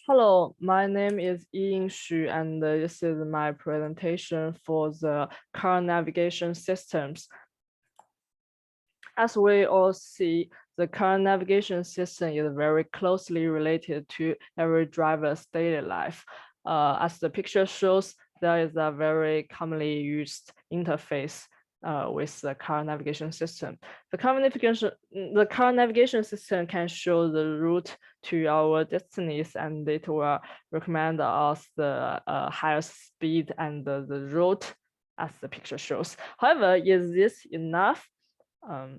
Hello, my name is Ying Xu, and this is my presentation for the car navigation systems. As we all see, the car navigation system is very closely related to every driver's daily life. As the picture shows, there is a very commonly used interface with the car navigation system. The car navigation system can show the route to our destinies, and it will recommend us the highest speed and the route as the picture shows. However, is this enough?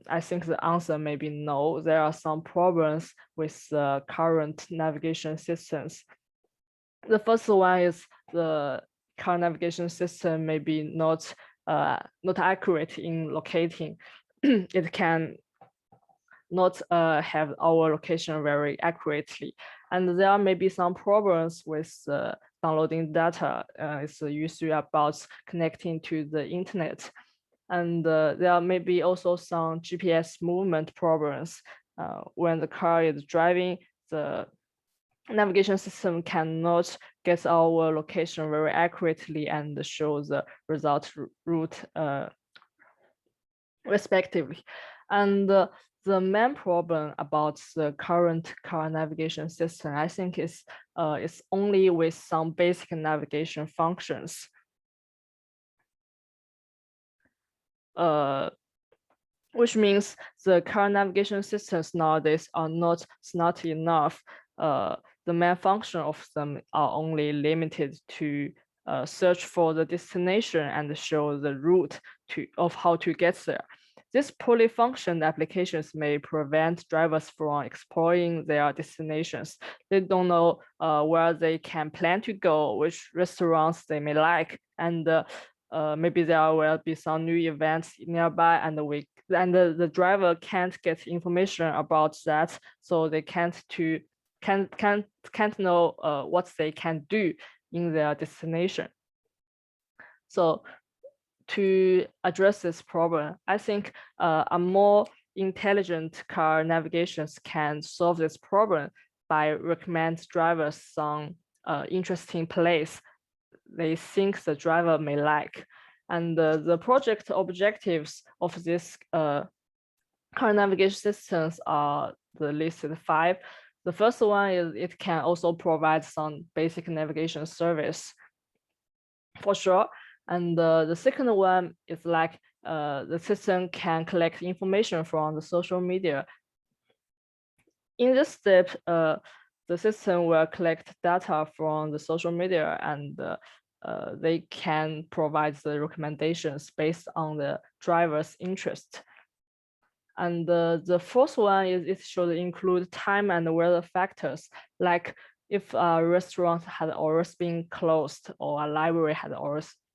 I think the answer may be no. There are some problems with the current navigation systems. The first one is the car navigation system may be not accurate in locating. It can not have our location very accurately. And there may be some problems with downloading data. It's usually about connecting to the internet. And there may be also some GPS movement problems. When the car is driving, the navigation system cannot get our location very accurately and show the result route respectively. And the main problem about the current car navigation system, I think, is only with some basic navigation functions. Which means the car navigation systems nowadays are not smart enough. The main function of them are only limited to search for the destination and show the route of how to get there. These poorly functioned applications may prevent drivers from exploring their destinations. They don't know where they can plan to go, which restaurants they may like, and maybe there will be some new events nearby, and the driver can't get information about that, so they can't know what they can do in their destination. So to address this problem, I think a more intelligent car navigations can solve this problem by recommend drivers some interesting place they think the driver may like. And the project objectives of this car navigation systems are the listed 5. The first one is it can also provide some basic navigation service for sure. And the second one is like the system can collect information from the social media. In this step, the system will collect data from the social media, and they can provide the recommendations based on the driver's interest. And the fourth one is it should include time and weather factors, like if a restaurant had already been closed or a library had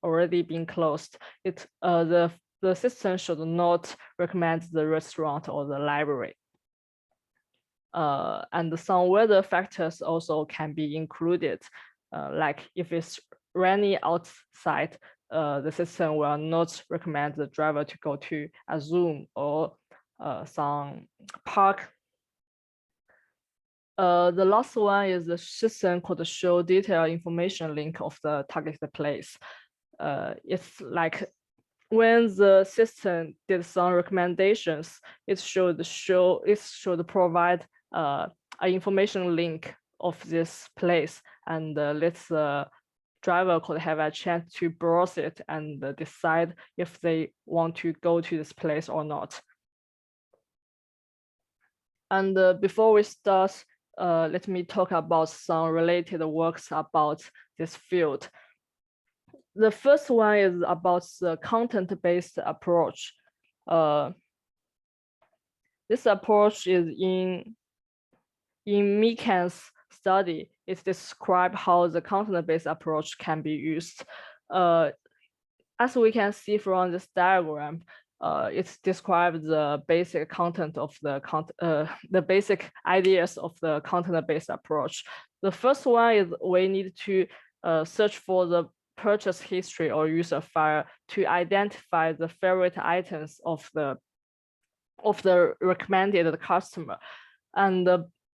already been closed, the system should not recommend the restaurant or the library. And some weather factors also can be included, like if it's rainy outside, the system will not recommend the driver to go to a zoo or some park. The last one is the system could show detailed information link of the targeted place. It's like when the system did some recommendations, it should provide an information link of this place, and let the driver could have a chance to browse it and decide if they want to go to this place or not. And before we start, let me talk about some related works about this field. The first one is about the content-based approach. This approach is in Meekan's study. It describes how the content-based approach can be used. As we can see from this diagram, it describes the basic content of the basic ideas of the content-based approach. The first one is we need to search for the purchase history or user file to identify the favorite items of the recommended customer. And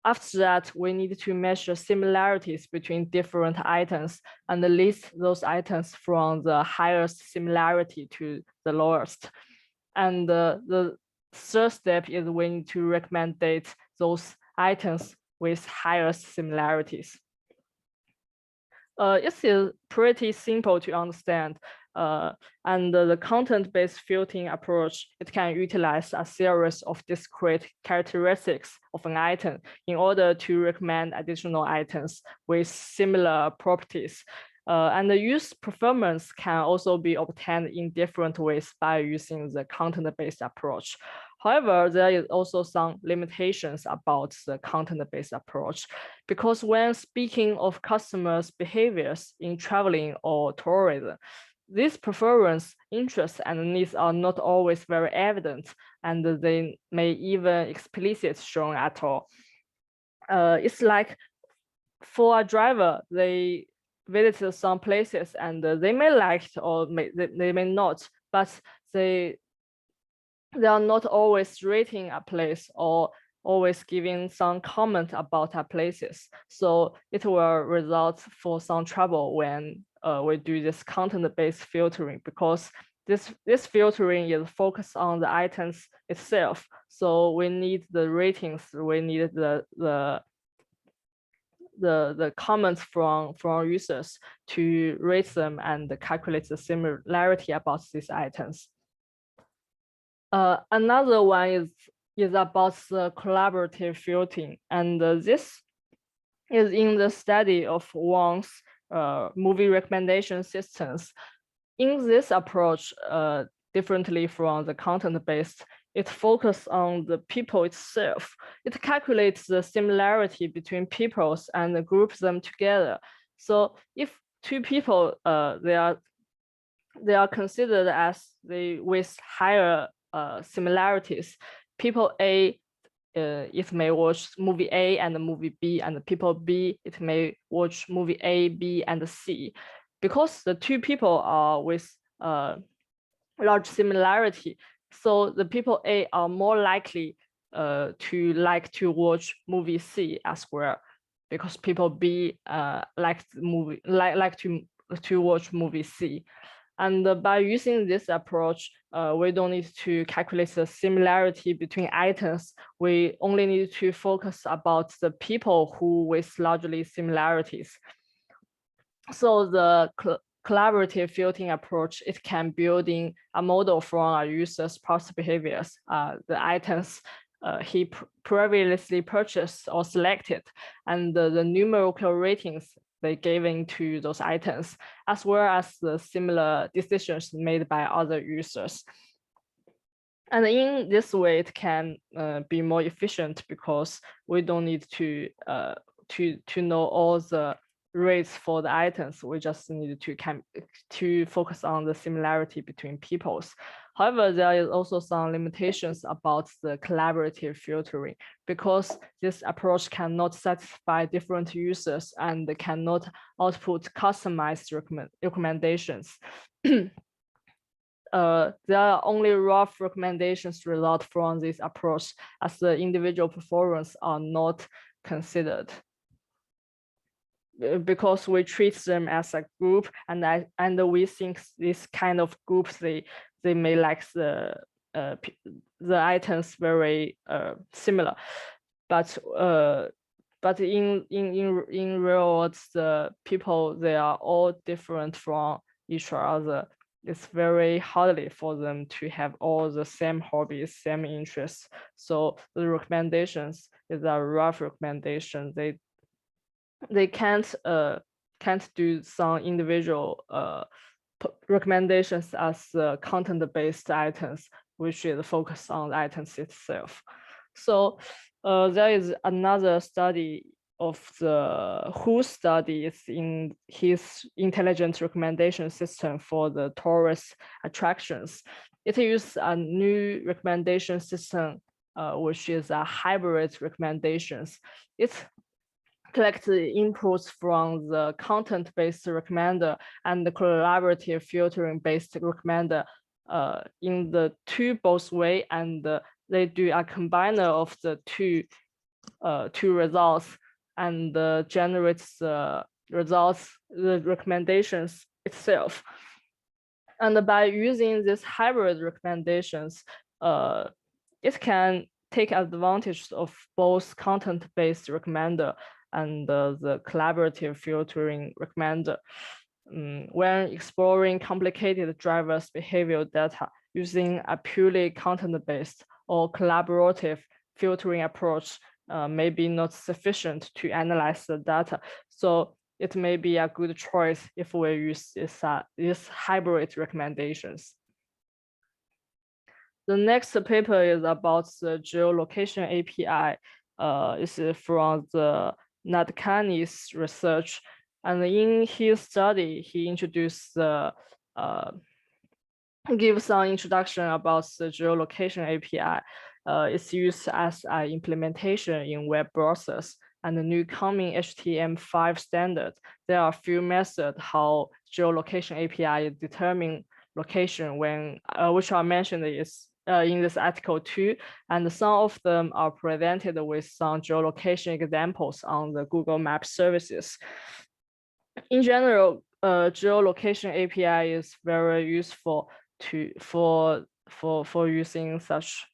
after that, we need to measure similarities between different items and list those items from the highest similarity to the lowest. And the third step is we need to recommend those items with highest similarities. It is pretty simple to understand. And the content-based filtering approach, it can utilize a series of discrete characteristics of an item in order to recommend additional items with similar properties. And the use performance can also be obtained in different ways by using the content-based approach. However, there is also some limitations about the content-based approach, because when speaking of customers' behaviors in traveling or tourism, these preference, interests, and needs are not always very evident, and they may even explicit shown at all. It's like for a driver, they visited some places and they may like it or they may not, but they are not always rating a place or always giving some comment about our places. So it will result for some trouble when we do this content-based filtering, because this filtering is focused on the items itself. So we need the ratings, we need the comments from users to rate them and calculate the similarity about these items. Another one is about the collaborative filtering, and this is in the study of Wang's movie recommendation systems. In this approach, differently from the content-based, it focuses on the people itself. It calculates the similarity between peoples and groups them together. So if two people, they are considered as with higher similarities, people A, it may watch movie A and movie B, and people B, it may watch movie A, B, and C. Because the two people are with large similarity, so the people A are more likely to watch movie C as well, because people B like to watch movie C. And by using this approach, we don't need to calculate the similarity between items. We only need to focus about the people who with largely similarities. So the collaborative filtering approach, it can build in a model from a user's past behaviors, the items he previously purchased or selected, and the numerical ratings they given to those items, as well as the similar decisions made by other users. And in this way, it can be more efficient, because we don't need to know all the rates for the items. We just need to focus on the similarity between peoples. However, there is also some limitations about the collaborative filtering, because this approach cannot satisfy different users and cannot output customized recommendations. There are only rough recommendations result from this approach, as the individual performance are not considered, because we treat them as a group, and we think this kind of groups, they may like the items very similar, but in real world, the people, they are all different from each other. It's very hardly for them to have all the same hobbies, same interests. So the recommendations is a rough recommendation. They can't do some individual recommendations as content-based items, which is focused on the items itself. So there is another study of the Hu study is in his intelligent recommendation system for the tourist attractions. It uses a new recommendation system, which is a hybrid recommendations. It collects inputs from the content-based recommender and the collaborative filtering-based recommender in the two both way, and they do a combiner of the two two results and generates the results, the recommendations itself. And by using these hybrid recommendations, it can take advantage of both content-based recommender and the collaborative filtering recommender. When exploring complicated drivers' behavioral data using a purely content-based or collaborative filtering approach may be not sufficient to analyze the data. So it may be a good choice if we use this hybrid recommendations. The next paper is about the geolocation API. It's from the Nadkarni's research. And in his study, he introduced give some introduction about the geolocation API. It's used as an implementation in web browsers and the new coming HTML5 standard. There are a few methods how geolocation API determine location when which are mentioned is in this article too, and some of them are presented with some geolocation examples on the Google Maps services. In general, geolocation API is very useful for using such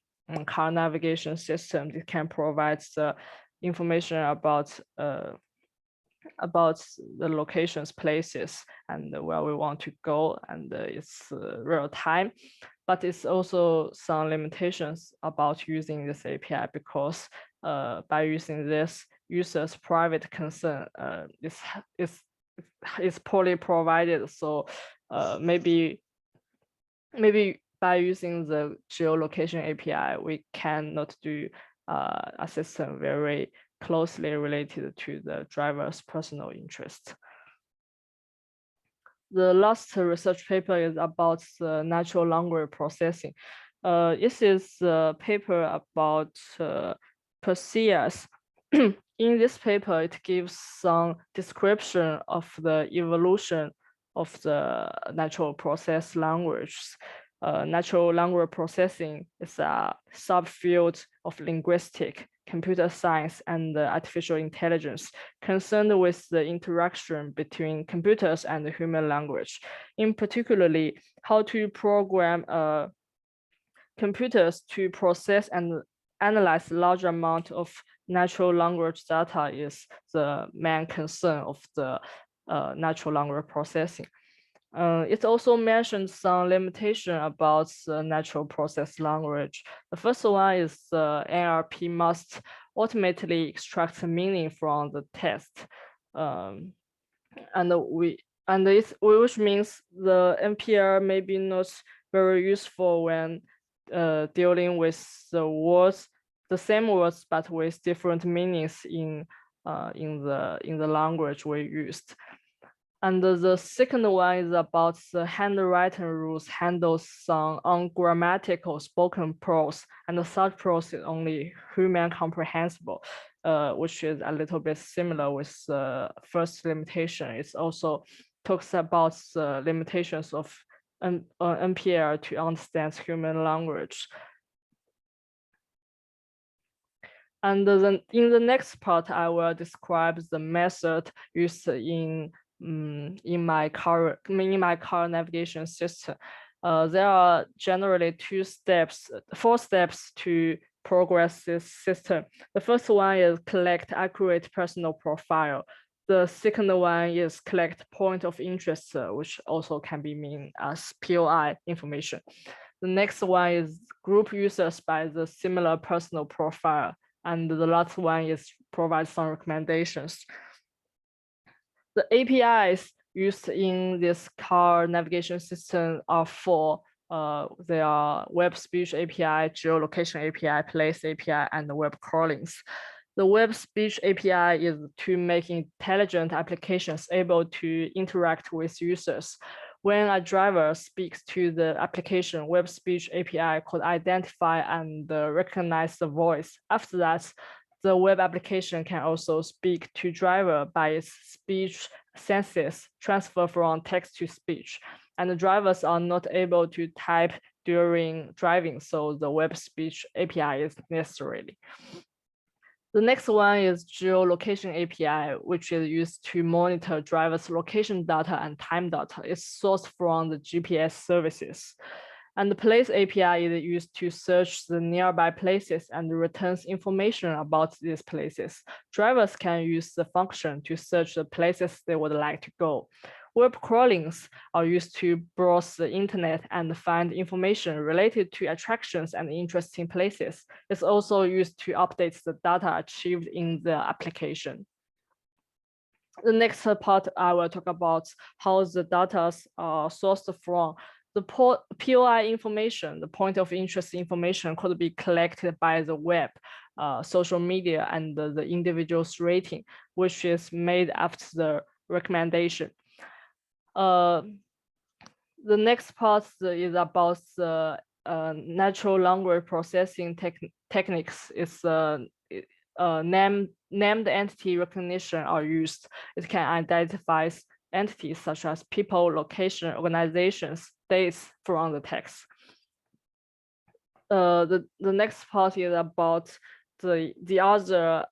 car navigation systems. It can provide the information about the locations, places, and where we want to go, and it's real time. But it's also some limitations about using this API because by using this, users' private concern is poorly provided. So maybe by using the geolocation API, we cannot do a system very closely related to the driver's personal interest. The last research paper is about natural language processing. This is a paper about Perseus. In this paper, it gives some description of the evolution of the natural process languages. Natural language processing is a subfield of linguistic, computer science, and artificial intelligence concerned with the interaction between computers and the human language. In particularly, how to program computers to process and analyze large amount of natural language data is the main concern of the natural language processing. It also mentioned some limitation about the natural process language. The first one is NLP must ultimately extract meaning from the text, which means the NPL may be not very useful when dealing with the words, the same words but with different meanings in the language we used. And the second one is about the handwritten rules handles some ungrammatical spoken prose, and such prose is only human comprehensible, which is a little bit similar with the first limitation. It also talks about the limitations of NPL to understand human language. And then in the next part, I will describe the method used in my car navigation system. There are generally 4 steps to progress this system. The first one is collect accurate personal profile. The second one is collect point of interest, which also can be mean as POI information. The next one is group users by the similar personal profile. And the last one is provide some recommendations. The APIs used in this car navigation system are 4. They are web speech API, geolocation API, place API, and the web crawlings. The web speech API is to make intelligent applications able to interact with users. When a driver speaks to the application, web speech API could identify and recognize the voice. After that, the web application can also speak to driver by its speech senses, transfer from text to speech. And the drivers are not able to type during driving, so the web speech API is necessary. The next one is geolocation API, which is used to monitor drivers' location data and time data. It's sourced from the GPS services. And the place API is used to search the nearby places and returns information about these places. Drivers can use the function to search the places they would like to go. Web crawlings are used to browse the internet and find information related to attractions and interesting places. It's also used to update the data achieved in the application. The next part, I will talk about how the data are sourced from. The POI information, the point of interest information, could be collected by the web, social media, and the individual's rating, which is made after the recommendation. The next part is about the natural language processing techniques. It's named entity recognition are used. It can identify entities such as people, location, organizations, dates from the text. The next part is about the other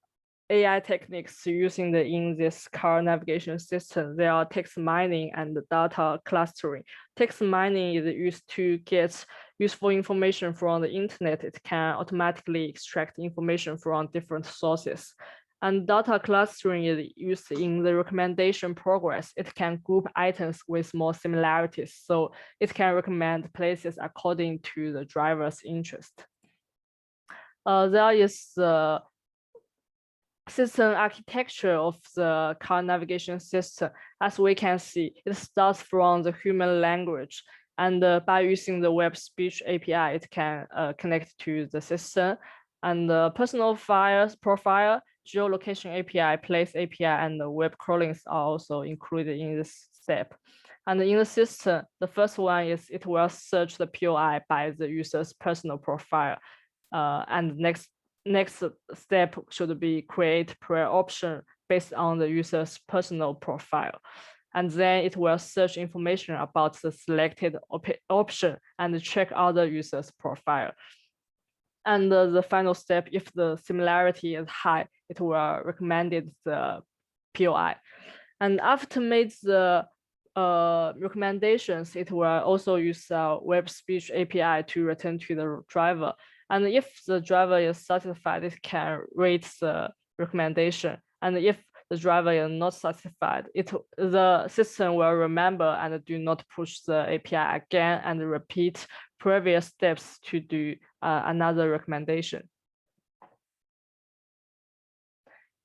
AI techniques using in this car navigation system. There are text mining and data clustering. Text mining is used to get useful information from the internet. It can automatically extract information from different sources. And data clustering is used in the recommendation progress. It can group items with more similarities, so it can recommend places according to the driver's interest. There is the system architecture of the car navigation system. As we can see, it starts from the human language, and by using the web speech API, it can connect to the system. And the personal profile, geolocation API, place API, and the web crawlings are also included in this step. And in the system, the first one is it will search the POI by the user's personal profile. And next step should be create prior option based on the user's personal profile. And then it will search information about the selected option and check other users' profile. And the final step, if the similarity is high, it will recommend the POI. And after made the recommendations, it will also use web speech API to return to the driver. And if the driver is satisfied, it can rate the recommendation. And if the driver is not satisfied, the system will remember and do not push the API again and repeat previous steps to do another recommendation.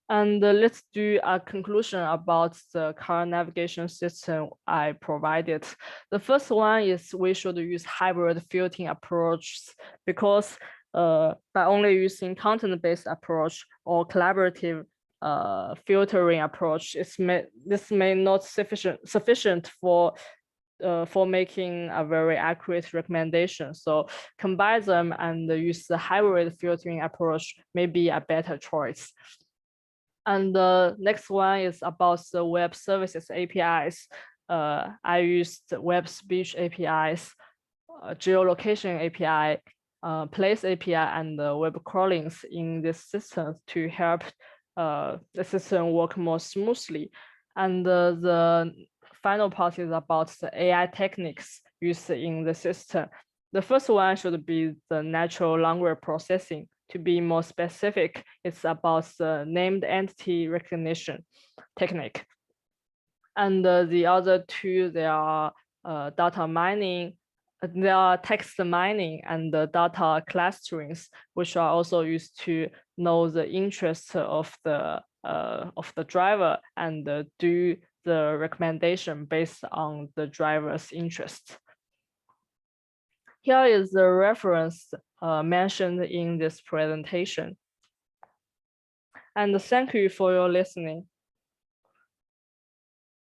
And let's do a conclusion about the car navigation system I provided. The first one is we should use hybrid filtering approaches, because by only using content-based approach or collaborative filtering approach, this may not sufficient for making a very accurate recommendation. So combine them and use the hybrid filtering approach may be a better choice. And the next one is about the web services APIs. I used web speech APIs, geolocation API, place API, and web crawlings in this system to help the system work more smoothly. And the final part is about the AI techniques used in the system. The first one should be the natural language processing. To be more specific, it's about the named entity recognition technique. And the other two, they are data mining, there are text mining and the data clusterings, which are also used to know the interests of the driver and do the recommendation based on the driver's interest. Here is the reference mentioned in this presentation. And thank you for your listening.